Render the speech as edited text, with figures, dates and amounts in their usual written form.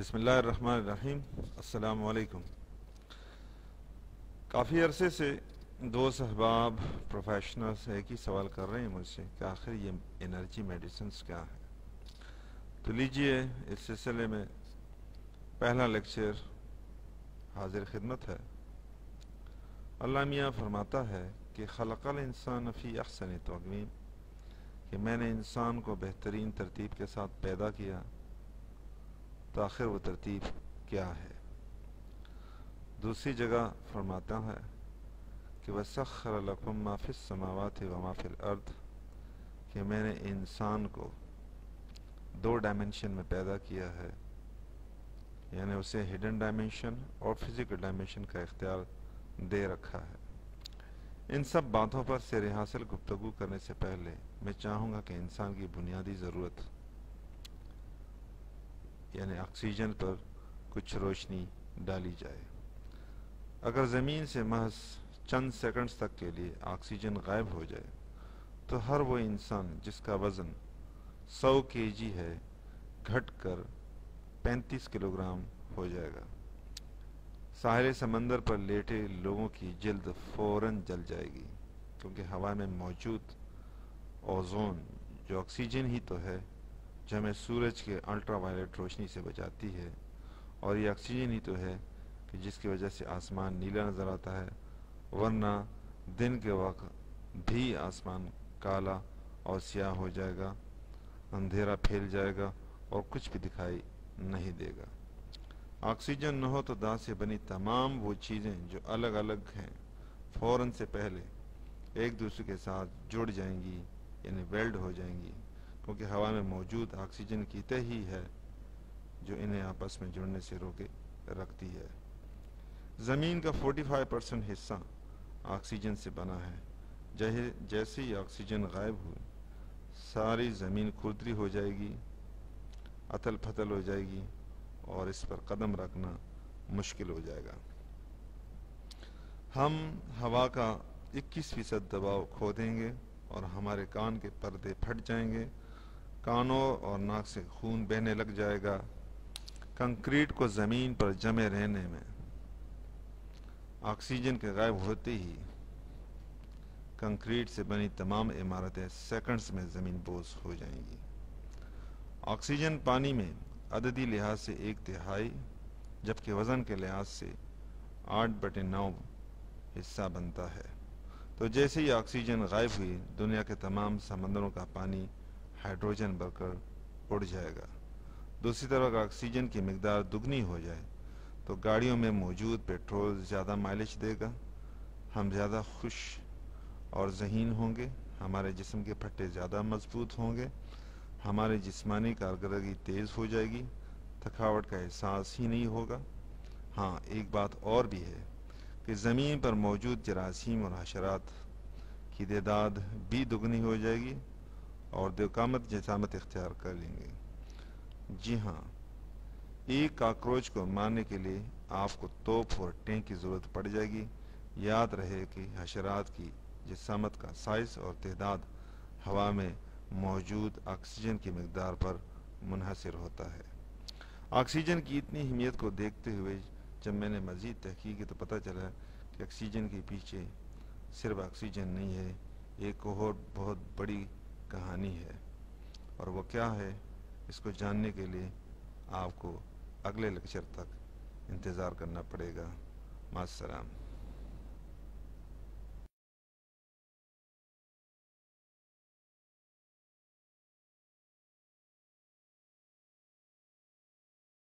بسم اللہ الرحمن الرحیم۔ السلام علیکم۔ کافی عرصے سے دوست احباب پروفیشنلز ایک ہی سوال کر رہے ہیں مجھ سے کہ آخر یہ انرجی میڈیسنز کیا ہے۔ تو لیجئے اس سلسلے میں پہلا لیکچر حاضر خدمت ہے۔ اللہ میاں فرماتا ہے کہ خلق الانسان فی احسن تقویم، کہ میں نے انسان کو بہترین ترتیب کے ساتھ پیدا کیا، تو آخر وہ ترتیب کیا ہے۔ دوسری جگہ فرماتا ہے کہ وَسَخَّرَ لَكُم مَّا فِي السَّمَاوَاتِ وَمَا فِي الْأَرْضِ، کہ میں نے انسان کو دو ڈائمنشن میں پیدا کیا ہے، یعنی اسے ہڈن ڈائمنشن اور فزیکل ڈائمنشن کا اختیار دے رکھا ہے۔ ان سب باتوں پر سیر حاصل گفتگو کرنے سے پہلے میں چاہوں گا کہ انسان کی بنیادی ضرورت یعنی آکسیجن پر کچھ روشنی ڈالی جائے۔ اگر زمین سے محض چند سیکنڈز تک کے لیے آکسیجن غائب ہو جائے تو ہر وہ انسان جس کا وزن 100 kg ہے گھٹ کر 35 کلوگرام ہو جائے گا۔ ساحل سمندر پر لیٹے لوگوں کی جلد فوراً جل جائے گی، کیونکہ ہوا میں موجود اوزون جو آکسیجن ہی تو ہے جو ہمیں سورج کے الٹرا وائلٹ روشنی سے بچاتی ہے، اور یہ آکسیجن ہی تو ہے کہ جس کی وجہ سے آسمان نیلا نظر آتا ہے، ورنہ دن کے وقت بھی آسمان کالا اور سیاہ ہو جائے گا، اندھیرا پھیل جائے گا اور کچھ بھی دکھائی نہیں دے گا۔ آکسیجن نہ ہو تو دا سے بنی تمام وہ چیزیں جو الگ الگ ہیں فوراً سے پہلے ایک دوسرے کے ساتھ جڑ جائیں گی، یعنی ویلڈ ہو جائیں گی، کیونکہ ہوا میں موجود آکسیجن کی تہ ہی ہے جو انہیں آپس میں جڑنے سے روکے رکھتی ہے۔ زمین کا 45% حصہ آکسیجن سے بنا ہے۔ جیسے ہی آکسیجن غائب ہوئی ساری زمین کھردری ہو جائے گی، اتل پھتل ہو جائے گی اور اس پر قدم رکھنا مشکل ہو جائے گا۔ ہم ہوا کا 21% دباؤ کھو دیں گے اور ہمارے کان کے پردے پھٹ جائیں گے، کانوں اور ناک سے خون بہنے لگ جائے گا۔ کنکریٹ کو زمین پر جمے رہنے میں آکسیجن کے غائب ہوتے ہی کنکریٹ سے بنی تمام عمارتیں سیکنڈز میں زمین بوس ہو جائیں گی۔ آکسیجن پانی میں عددی لحاظ سے 1/3 جبکہ وزن کے لحاظ سے 8/9 حصہ بنتا ہے۔ تو جیسے ہی آکسیجن غائب ہوئی دنیا کے تمام سمندروں کا پانی ہائیڈروجن بھر کر اڑ جائے گا۔ دوسری طرف اگر آکسیجن کی مقدار دگنی ہو جائے تو گاڑیوں میں موجود پیٹرول زیادہ مائلیج دے گا، ہم زیادہ خوش اور ذہین ہوں گے، ہمارے جسم کے پھٹے زیادہ مضبوط ہوں گے، ہماری جسمانی کارکردگی تیز ہو جائے گی، تھکاوٹ کا احساس ہی نہیں ہوگا۔ ہاں، ایک بات اور بھی ہے کہ زمین پر موجود جراثیم اور حشرات کی تعداد بھی دگنی ہو جائے گی اور دوقامت جسامت اختیار کر لیں گے۔ جی ہاں، ایک کاکروچ کو مارنے کے لیے آپ کو توپ اور ٹینک کی ضرورت پڑ جائے گی۔ یاد رہے کہ حشرات کی جسامت کا سائز اور تعداد ہوا میں موجود آکسیجن کی مقدار پر منحصر ہوتا ہے۔ آکسیجن کی اتنی اہمیت کو دیکھتے ہوئے جب میں نے مزید تحقیق کی تو پتہ چلا کہ آکسیجن کے پیچھے صرف آکسیجن نہیں ہے، ایک اور بہت بڑی کہانی ہے، اور وہ کیا ہے اس کو جاننے کے لیے آپ کو اگلے لیکچر تک انتظار کرنا پڑے گا۔ مع السلام۔